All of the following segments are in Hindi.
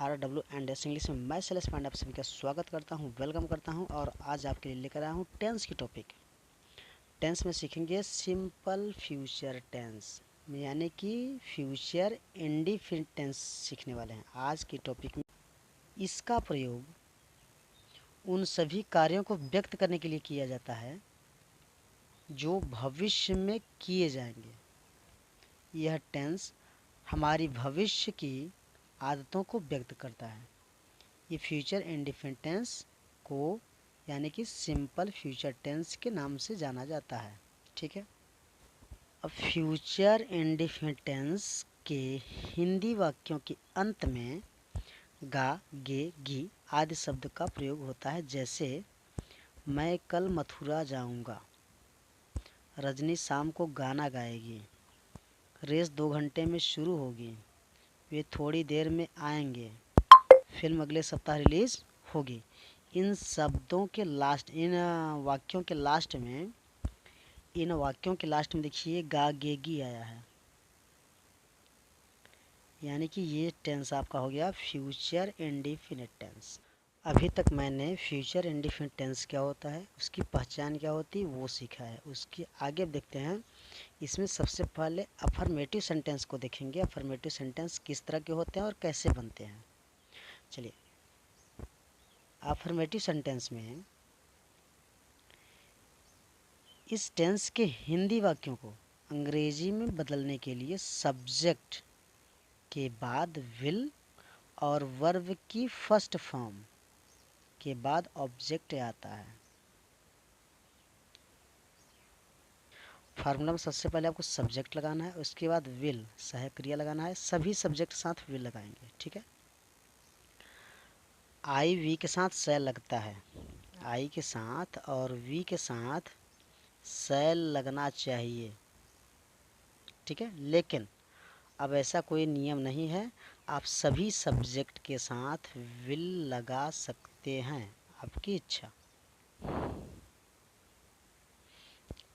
RWS इंग्लिश में मैं शैलेश पांडे आप सभी का स्वागत करता हूं, वेलकम करता हूं। और आज आपके लिए लेकर आया हूं टेंस की टॉपिक। टेंस में सीखेंगे सिंपल फ्यूचर टेंस, यानी कि फ्यूचर इंडेफिनिट टेंस सीखने वाले हैं आज की टॉपिक में। इसका प्रयोग उन सभी कार्यों को व्यक्त करने के लिए किया जाता है जो भविष्य में किए जाएंगे। यह टेंस हमारी भविष्य की आदतों को व्यक्त करता है। ये फ्यूचर इंडेफिनिट टेंस को यानी कि सिंपल फ्यूचर टेंस के नाम से जाना जाता है। ठीक है। अब फ्यूचर इंडेफिनिट टेंस के हिंदी वाक्यों के अंत में गा, गे, गी आदि शब्द का प्रयोग होता है। जैसे मैं कल मथुरा जाऊंगा, रजनी शाम को गाना गाएगी, रेस 2 घंटे में शुरू होगी, वे थोड़ी देर में आएंगे, फिल्म अगले सप्ताह रिलीज होगी। इन शब्दों के लास्ट इन वाक्यों के लास्ट में देखिए गा, गे, गी आया है, यानी कि ये टेंस आपका हो गया फ्यूचर इंडेफिनिट टेंस। अभी तक मैंने फ्यूचर इंडेफिनिट टेंस क्या होता है, उसकी पहचान क्या होती है वो सीखा है। उसके आगे देखते हैं। इसमें सबसे पहले अफर्मेटिव सेंटेंस को देखेंगे। अफर्मेटिव सेंटेंस किस तरह के होते हैं और कैसे बनते हैं। चलिए, अफर्मेटिव सेंटेंस में इस टेंस के हिंदी वाक्यों को अंग्रेजी में बदलने के लिए सब्जेक्ट के बाद विल और वर्ब की फर्स्ट फॉर्म के बाद ऑब्जेक्ट आता है। फार्मूला में सबसे पहले आपको सब्जेक्ट लगाना है, उसके बाद विल सहायक क्रिया लगाना है। सभी सब्जेक्ट साथ विल लगाएंगे। ठीक है। आई वी के साथ सेल लगता है, आई के साथ और वी के साथ सेल लगना चाहिए। ठीक है। लेकिन अब ऐसा कोई नियम नहीं है, आप सभी सब्जेक्ट के साथ विल लगा सकते हैं, आपकी इच्छा।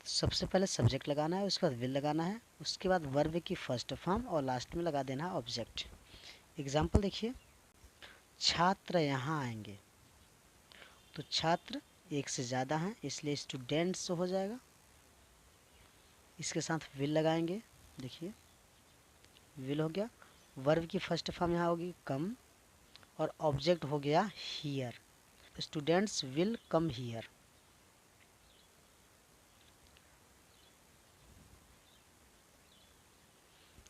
सबसे पहले सब्जेक्ट लगाना है, उसके बाद विल लगाना है, उसके बाद वर्ब की फर्स्ट फॉर्म और लास्ट में लगा देना है ऑब्जेक्ट। एग्जाम्पल देखिए, छात्र यहाँ आएंगे, तो छात्र एक से ज़्यादा हैं इसलिए स्टूडेंट्स हो जाएगा। इसके साथ विल लगाएंगे, देखिए विल हो गया। वर्ब की फर्स्ट फॉर्म यहाँ होगी कम और ऑब्जेक्ट हो गया here. Students will come here.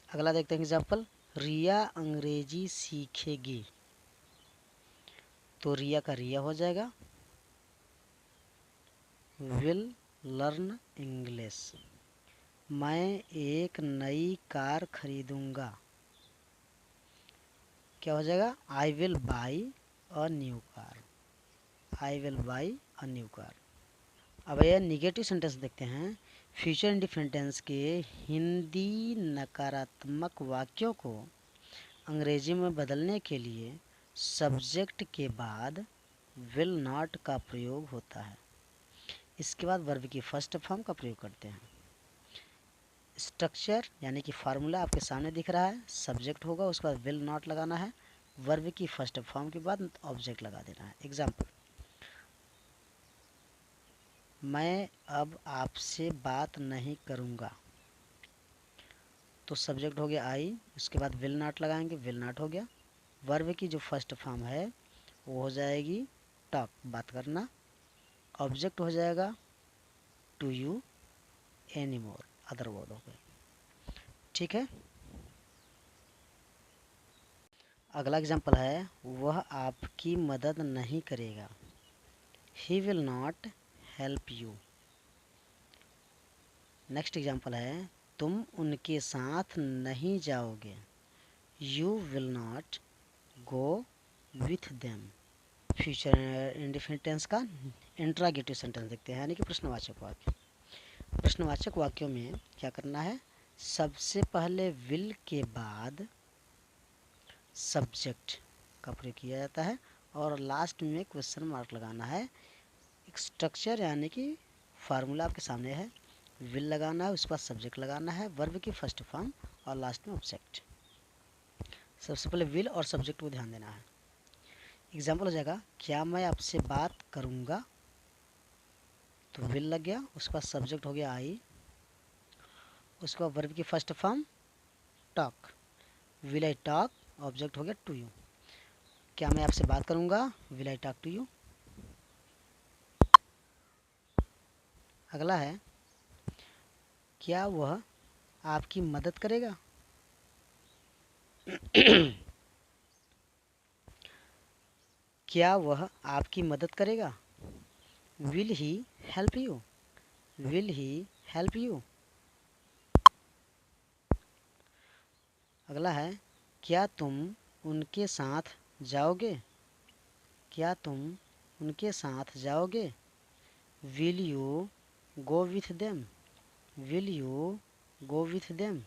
अगला देखते हैं एग्जाम्पल, रिया अंग्रेजी सीखेगी, तो रिया का रिया हो जाएगा विल लर्न इंग्लिश। मैं एक नई कार खरीदूंगा, क्या हो जाएगा I will by a new car. I will by a new car. अब यह निगेटिव सेंटेंस देखते हैं। फ्यूचर इंडेफिनिट टेंस के हिंदी नकारात्मक वाक्यों को अंग्रेजी में बदलने के लिए सब्जेक्ट के बाद विल नॉट का प्रयोग होता है। इसके बाद वर्ब की फर्स्ट फॉर्म का प्रयोग करते हैं। स्ट्रक्चर यानी कि फार्मूला आपके सामने दिख रहा है। सब्जेक्ट होगा, उसके बाद विल नॉट लगाना है, वर्ब की फर्स्ट फॉर्म के बाद ऑब्जेक्ट लगा देना है। एग्जाम्पल, मैं अब आपसे बात नहीं करूँगा, तो सब्जेक्ट हो गया आई, उसके बाद विल नॉट लगाएंगे, विल नॉट हो गया। वर्ब की जो फर्स्ट फॉर्म है वो हो जाएगी टॉक, बात करना। ऑब्जेक्ट हो जाएगा to you any more, other word हो गए। ठीक है। अगला एग्जाम्पल है, वह आपकी मदद नहीं करेगा, he will not help you. Next example है, तुम उनके साथ नहीं जाओगे, you will not go with them. Future indefinite tense का इंट्रागेटिव सेंटेंस देखते हैं, यानी कि प्रश्नवाचक वाक्य। प्रश्नवाचक वाक्यों में क्या करना है, सबसे पहले विल के बाद सब्जेक्ट का प्रयोग किया जाता है और लास्ट में क्वेश्चन मार्क लगाना है। एक स्ट्रक्चर यानी कि फार्मूला आपके सामने है। विल लगाना है, उसके बाद सब्जेक्ट लगाना है, वर्ब की फर्स्ट फॉर्म और लास्ट में ऑब्जेक्ट। सबसे पहले विल और सब्जेक्ट को ध्यान देना है। एग्जाम्पल हो जाएगा, क्या मैं आपसे बात करूँगा, तो विल लग गया, उसके बाद सब्जेक्ट हो गया आई, उसके बाद वर्ब की first form talk, will I talk, object हो गया टू यू। क्या मैं आपसे बात करूँगा, will I talk to you. अगला है, क्या वह आपकी मदद करेगा। क्या वह आपकी मदद करेगा, will he help you, will he help you. अगला है, क्या तुम उनके साथ जाओगे, क्या तुम उनके साथ जाओगे, will you go with them, will you go with them.